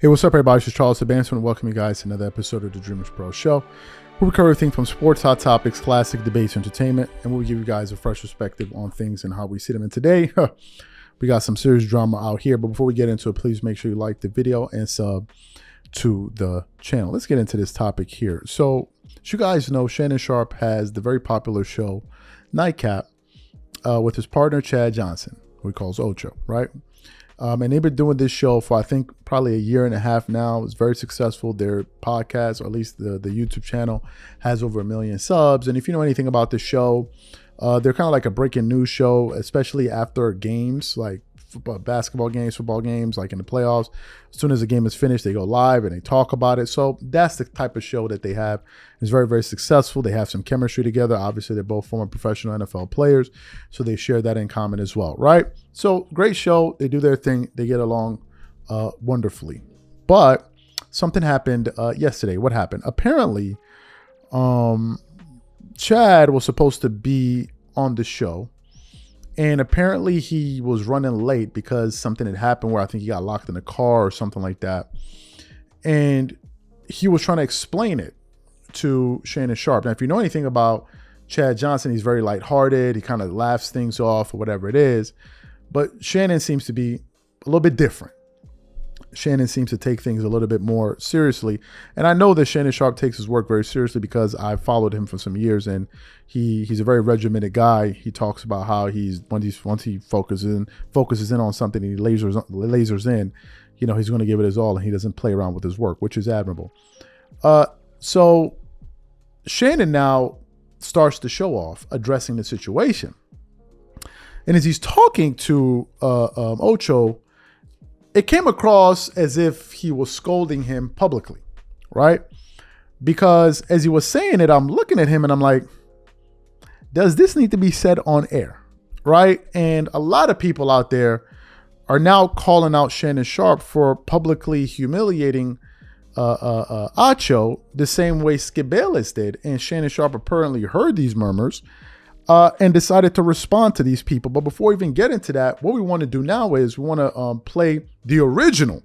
Hey, what's up, everybody? This is Charles Advancement, and welcome you guys to another episode of the DREAMERSPRO show, where we cover everything from sports, hot topics, classic debates, entertainment, and we'll give you guys a fresh perspective on things and how we see them. And today, we got some serious drama out here. But before we get into it, please make sure you like the video and sub to the channel. Let's get into this topic here. So, as you guys know, Shannon Sharpe has the very popular show Nightcap with his partner Chad Johnson, who he calls Ocho, right? And they've been doing this show for, I think, probably a year and a half now. It's very successful. Their podcast, or at least the YouTube channel, has over 1 million subs. And if you know anything about the show, they're kind of like a breaking news show, especially after games, like basketball games, football games, like in the playoffs. As soon as the game is finished, they go live and they talk about it. So that's the type of show that they have. It's very, very successful. They have some chemistry together. Obviously, they're both former professional NFL players, so they share that in common as well, right? So great show. They do their thing. They get along wonderfully. But something happened yesterday. What happened? Apparently, Chad was supposed to be on the show, and apparently he was running late because something had happened where I think he got locked in a car or something like that. And he was trying to explain it to Shannon Sharpe. Now, if you know anything about Chad Johnson, he's very lighthearted. He kind of laughs things off or whatever it is. But Shannon seems to be a little bit different. Shannon seems to take things a little bit more seriously. And I know that Shannon Sharpe takes his work very seriously because I followed him for some years, and he's a very regimented guy. He talks about how once he focuses in on something and he lasers in, you know, he's going to give it his all, and he doesn't play around with his work, which is admirable. So Shannon now starts the show off addressing the situation. And as he's talking to Ocho, it came across as if he was scolding him publicly, right? Because as he was saying it, I'm looking at him and I'm like, does this need to be said on air, right? And a lot of people out there are now calling out Shannon Sharpe for publicly humiliating Ocho the same way Skip Bayless did. And Shannon Sharpe apparently heard these murmurs and decided to respond to these people. But before we even get into that, what we want to do now is we want to play the original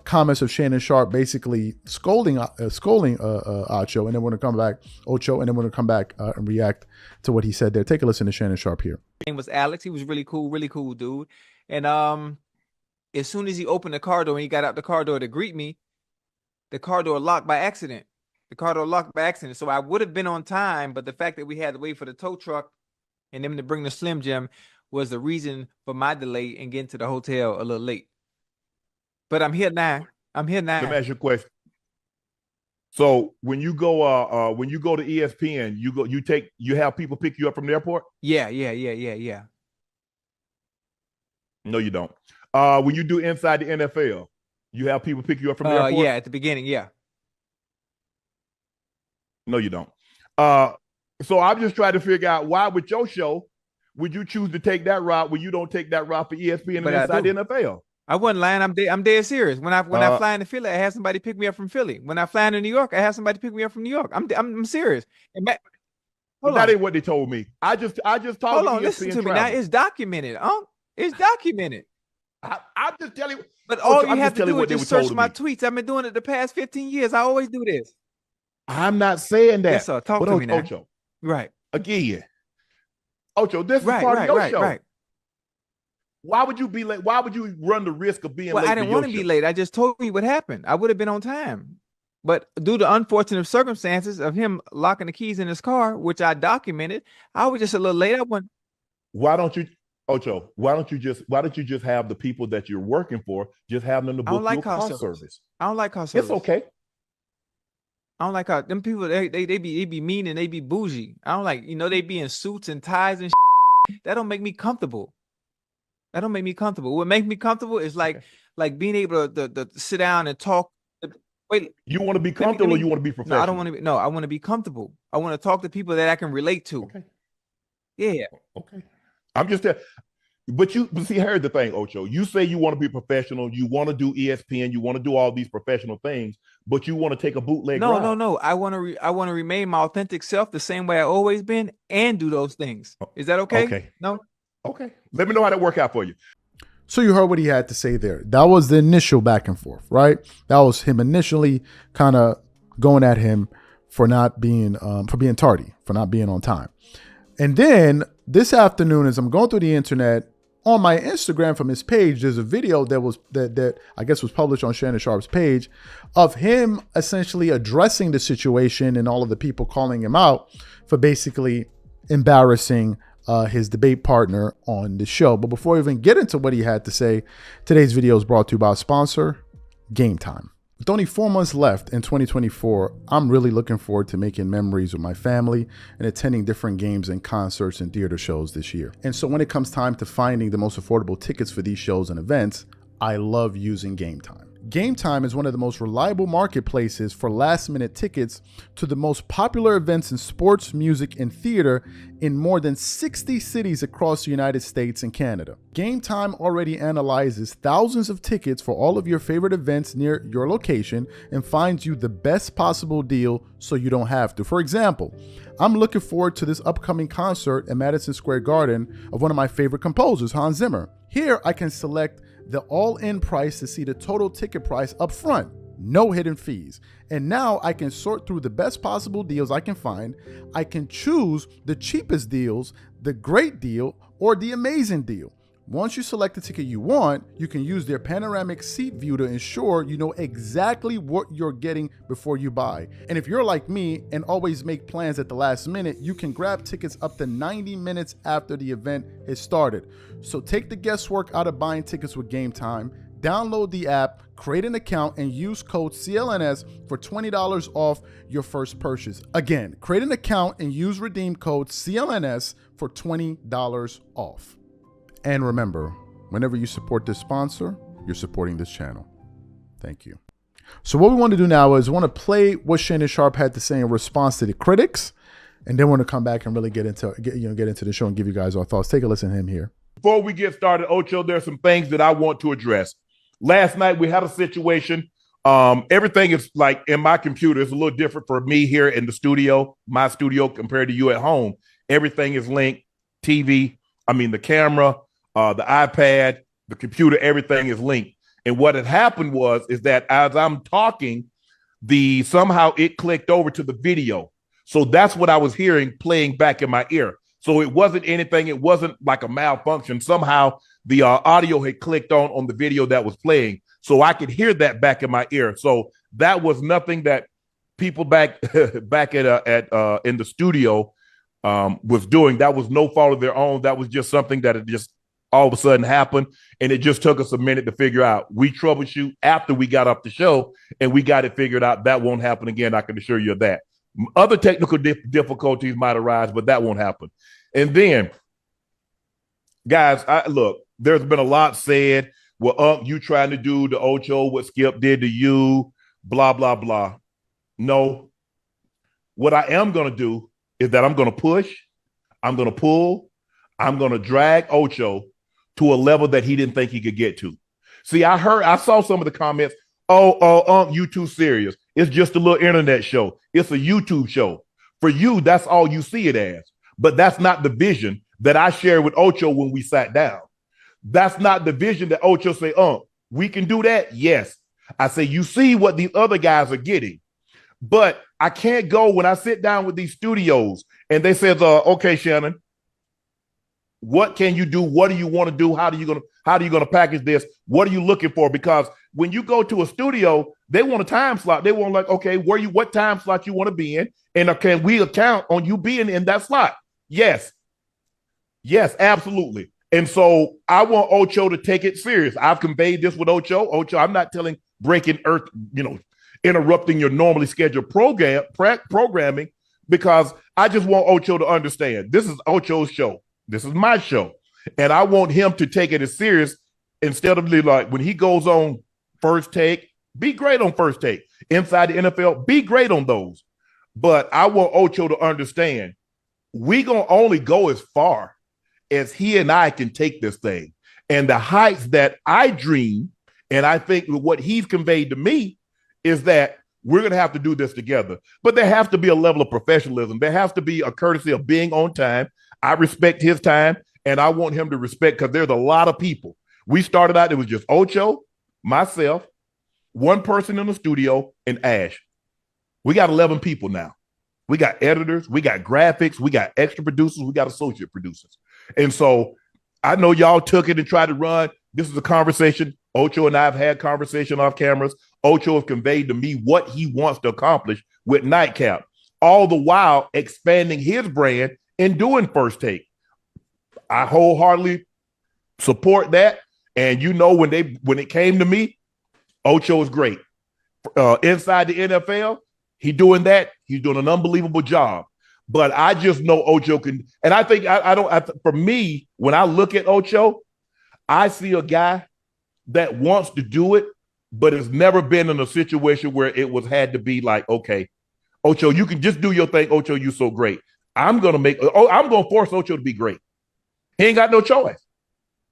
comments of Shannon Sharpe, basically scolding Ocho, and then we're going to come back, Ocho, and then we're going to come back and react to what he said there. Take a listen to Shannon Sharpe here. His name was Alex. He was really cool dude. And as soon as he opened the car door and he got out the car door to greet me, the car door locked by accident. So I would have been on time, but the fact that we had to wait for the tow truck and them to bring the Slim Jim was the reason for my delay in getting to the hotel a little late. But I'm here now. Let me ask you a question. So when you go to ESPN, you have people pick you up from the airport? Yeah. No, you don't. When you do Inside the NFL, you have people pick you up from the airport? Yeah, at the beginning, yeah. No, you don't. So I'm just trying to figure out why with your show would you choose to take that route when you don't take that route for ESPN and Inside the NFL? I wasn't lying. I'm dead serious. When I fly into Philly, I have somebody pick me up from Philly. When I fly into New York, I have somebody pick me up from New York. I'm serious. That ain't what they told me. I just talked. Hold on, listen to me now. It's documented. It's documented. I'm just telling you. But all you have to do is just search my tweets. I've been doing it the past 15 years. I always do this. I'm not saying that. Yes, sir. Talk to me now. Ocho. Right. Again. Ocho, this is part of your show. Right. Why would you be late? Why would you run the risk of being late? I didn't want to be late. I just told you what happened. I would have been on time. But due to unfortunate circumstances of him locking the keys in his car, which I documented, I was just a little late. Why don't you, Ocho, why don't you just have the people that you're working for, just have them to book your car service? I don't like car service. It's okay. I don't like how them people they be mean and they be bougie. I don't like, they be in suits and ties and shit. That don't make me comfortable. What makes me comfortable is like being able to sit down and talk. Wait, you want to be comfortable or you want to be professional? No, I don't want to be. No, I want to be comfortable. I want to talk to people that I can relate to. Okay. Yeah. Okay. I'm just but see, here's the thing, Ocho. You say you want to be professional. You want to do ESPN. You want to do all these professional things, but you want to take a bootleg ride. No. I want to remain my authentic self the same way I always been and do those things. Is that okay? Okay. No. Okay. Let me know how that work out for you. So you heard what he had to say there. That was the initial back and forth, right? That was him initially kind of going at him for not being, for being tardy, for not being on time. And then this afternoon, as I'm going through the internet, on my Instagram from his page, there's a video that I guess was published on Shannon Sharpe's page of him essentially addressing the situation and all of the people calling him out for basically embarrassing his debate partner on the show. But before we even get into what he had to say, today's video is brought to you by our sponsor, Game Time. With only 4 months left in 2024, I'm really looking forward to making memories with my family and attending different games and concerts and theater shows this year. And so when it comes time to finding the most affordable tickets for these shows and events, I love using Game Time. Game Time is one of the most reliable marketplaces for last-minute tickets to the most popular events in sports, music, and theater in more than 60 cities across the United States and Canada. Game Time already analyzes thousands of tickets for all of your favorite events near your location and finds you the best possible deal so you don't have to. For example, I'm looking forward to this upcoming concert at Madison Square Garden of one of my favorite composers, Hans Zimmer. Here, I can select the all-in price to see the total ticket price up front, no hidden fees. And now I can sort through the best possible deals I can find. I can choose the cheapest deals, the great deal, or the amazing deal. Once you select the ticket you want, you can use their panoramic seat view to ensure you know exactly what you're getting before you buy. And if you're like me and always make plans at the last minute, you can grab tickets up to 90 minutes after the event has started. So take the guesswork out of buying tickets with Game Time. Download the app, create an account, and use code CLNS for $20 off your first purchase. Again, create an account and use redeem code CLNS for $20 off. And remember, whenever you support this sponsor, you're supporting this channel. Thank you. So what we want to do now is we want to play what Shannon Sharpe had to say in response to the critics, and then we're going to come back and really get into the show and give you guys our thoughts. Take a listen to him here. Before we get started, Ocho, there's some things that I want to address. Last night we had a situation. Everything is like in my computer. It's a little different for me here in the studio, my studio compared to you at home. Everything is linked. The camera, the iPad, the computer, everything is linked. And what had happened is that as I'm talking, somehow it clicked over to the video. So that's what I was hearing playing back in my ear. So it wasn't anything. It wasn't like a malfunction. Somehow the audio had clicked on the video that was playing. So I could hear that back in my ear. So that was nothing that people back back in the studio was doing. That was no fault of their own. That was just something that had just all of a sudden happened. And it just took us a minute to figure out. We troubleshoot after we got off the show and we got it figured out. That won't happen again. I can assure you of that. Other technical difficulties might arise, but that won't happen. And then, guys, look, there's been a lot said. Well, you trying to do the Ocho, what Skip did to you, blah, blah, blah. No. What I am going to do is that I'm going to push, I'm going to pull, I'm going to drag Ocho to a level that he didn't think he could get to. See, I saw some of the comments. You too serious. It's just a little internet show. It's a YouTube show. For you, that's all you see it as. But that's not the vision that I shared with Ocho when we sat down. That's not the vision that Ocho say, we can do that? Yes. I say, you see what these other guys are getting. But I can't go when I sit down with these studios and they says, okay, Shannon, what can you do? What do you want to do? How are you going to package this? What are you looking for? Because when you go to a studio, they want a time slot. They want okay, what time slot you want to be in? And can we account on you being in that slot? Yes. Yes, absolutely. And so I want Ocho to take it serious. I've conveyed this with Ocho. Ocho, I'm not breaking earth, interrupting your normally scheduled programming, because I just want Ocho to understand this is Ocho's show. This is my show. And I want him to take it as serious instead of like when he goes on First Take, be great on First Take. Inside the NFL, be great on those. But I want Ocho to understand we going to only go as far as he and I can take this thing. And the heights that I dream, and I think what he's conveyed to me is that we're going to have to do this together. But there has to be a level of professionalism. There has to be a courtesy of being on time. I respect his time, and I want him to respect, because there's a lot of people. We started out, it was just Ocho, myself, one person in the studio, and Ash. We got 11 people now. We got editors, we got graphics, we got extra producers, we got associate producers. And so I know y'all took it and tried to run. This is a conversation. Ocho and I have had conversation off cameras. Ocho has conveyed to me what he wants to accomplish with Nightcap, all the while expanding his brand and doing First Take. I wholeheartedly support that. And you know, when it came to me, Ocho is great. Inside the NFL, he's doing that. He's doing an unbelievable job. But I just know Ocho can, and I think for me, when I look at Ocho, I see a guy that wants to do it, but has never been in a situation where it was had to be like, okay, Ocho, you can just do your thing. Ocho, you so great. I'm gonna force Ocho to be great. He ain't got no choice.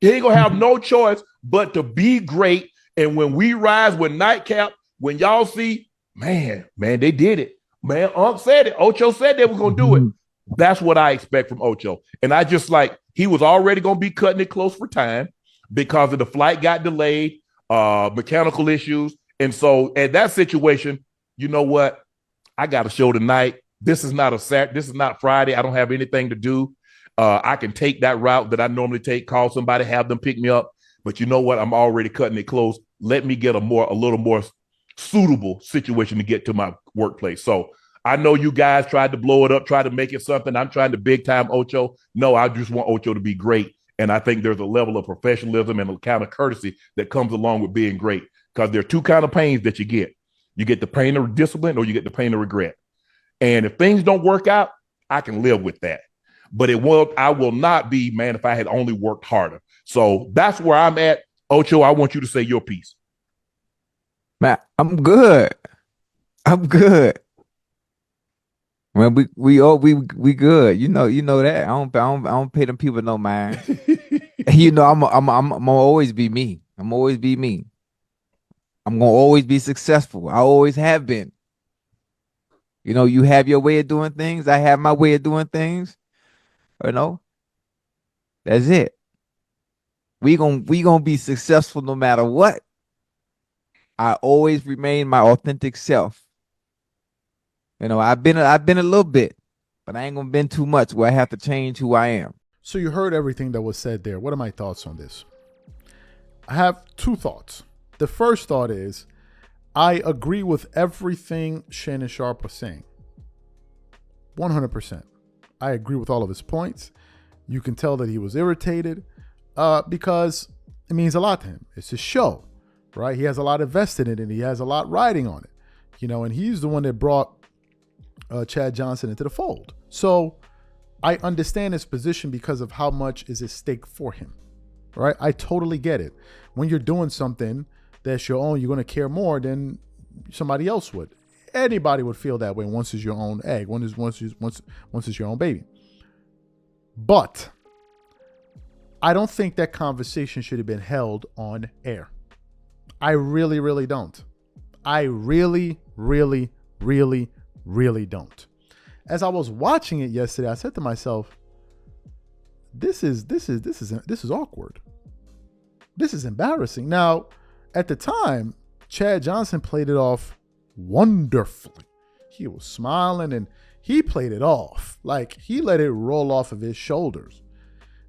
He ain't gonna have no choice but to be great. And when we rise with Nightcap, when y'all see, man, they did it. Man, Unc said it. Ocho said they were gonna do it. That's what I expect from Ocho. And I just like, he was already gonna be cutting it close for time because of the flight got delayed, mechanical issues. And so at that situation, you know what? I got a show tonight. This is not this is not Friday. I don't have anything to do. I can take that route that I normally take, call somebody, have them pick me up. But you know what? I'm already cutting it close. Let me get a little more suitable situation to get to my workplace. So I know you guys tried to blow it up, try to make it something. I'm trying to big time Ocho. No, I just want Ocho to be great. And I think there's a level of professionalism and a kind of courtesy that comes along with being great, because there are two kind of pains that you get. You get the pain of discipline or you get the pain of regret. And if things don't work out, I can live with that. But I will not be, man, if I had only worked harder. So that's where I'm at. Ocho, I want you to say your piece. Man, I'm good. Man, we good. You know that. I don't pay them people no mind. You know, I'm gonna always be me. I'm always be me. I'm gonna always be successful. I always have been. You know, you have your way of doing things. I have my way of doing things. You know, that's it. We gonna be successful no matter what. I always remain my authentic self. You know, I've been a little bit, but I ain't gonna been too much where I have to change who I am. So you heard everything that was said there. What are my thoughts on this? I have two thoughts. The first thought is, I agree with everything Shannon Sharpe was saying. 100%. I agree with all of his points. You can tell that he was irritated because it means a lot to him. It's his show, right? He has a lot invested in it. He has a lot riding on it, you know, and he's the one that brought Chad Johnson into the fold. So I understand his position because of how much is at stake for him, right? I totally get it. When you're doing something that's your own, you're going to care more than somebody else would. Anybody would feel that way once it's your own egg, once it's your own baby. But I don't think that conversation should have been held on air. I really, really don't. I really, really, really, really don't. As I was watching it yesterday, I said to myself, this is awkward. This is embarrassing. Now, at the time, Chad Johnson played it off wonderfully. He was smiling and he played it off. Like, he let it roll off of his shoulders.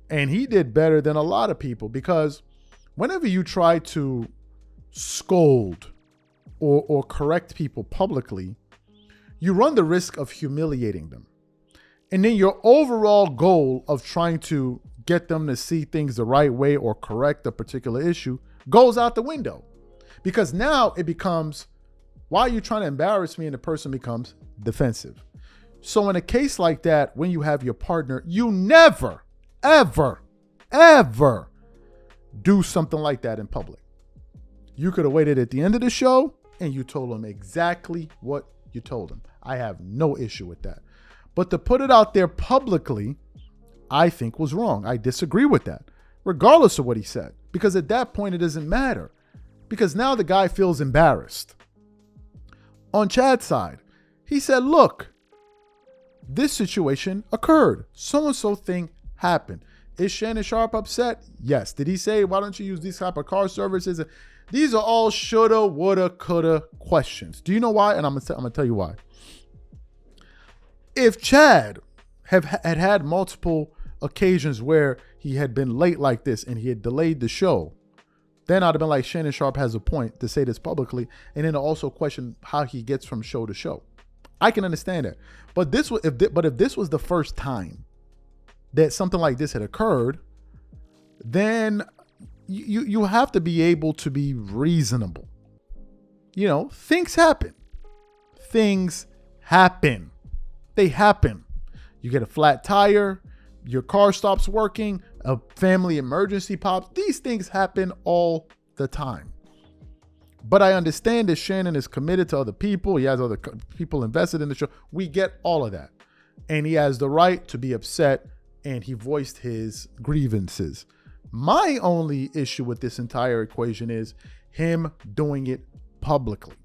And he did better than a lot of people, because whenever you try to scold or correct people publicly, you run the risk of humiliating them. And then your overall goal of trying to get them to see things the right way or correct a particular issue goes out the window. Because now it becomes, why are you trying to embarrass me? And the person becomes defensive. So in a case like that, when you have your partner, you never, ever, ever do something like that in public. You could have waited at the end of the show and you told him exactly what you told him. I have no issue with that. But to put it out there publicly, I think was wrong. I disagree with that, regardless of what he said. Because at that point, it doesn't matter. Because now the guy feels embarrassed. On Chad's side, he said, look, this situation occurred. So-and-so thing happened. Is Shannon Sharpe upset? Yes. Did he say, why don't you use these type of car services? These are all shoulda, woulda, coulda questions. Do you know why? And I'm gonna tell you why. If Chad had multiple occasions where he had been late like this and he had delayed the show, then I'd have been like, Shannon Sharpe has a point to say this publicly, and then also question how he gets from show to show. I can understand that. But if this was the first time that something like this had occurred, then you have to be able to be reasonable. You know, things happen. Things happen. They happen. You get a flat tire, your car stops working, a family emergency pops. These things happen all the time. But I understand that Shannon is committed to other people. He has other people invested in the show. We get all of that. And he has the right to be upset, and he voiced his grievances. My only issue with this entire equation is him doing it publicly.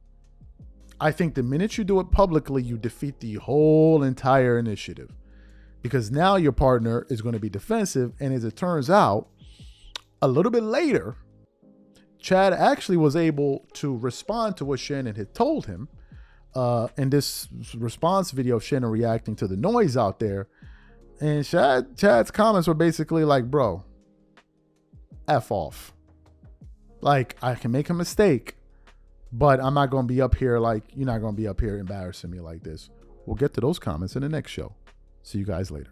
I think the minute you do it publicly, you defeat the whole entire initiative, because now your partner is going to be defensive. And as it turns out, a little bit later, Chad actually was able to respond to what Shannon had told him in this response video of Shannon reacting to the noise out there. And Chad's comments were basically like, bro, F off. Like, I can make a mistake, but I'm not going to be up here like, you're not going to be up here embarrassing me like this. We'll get to those comments in the next show. See you guys later.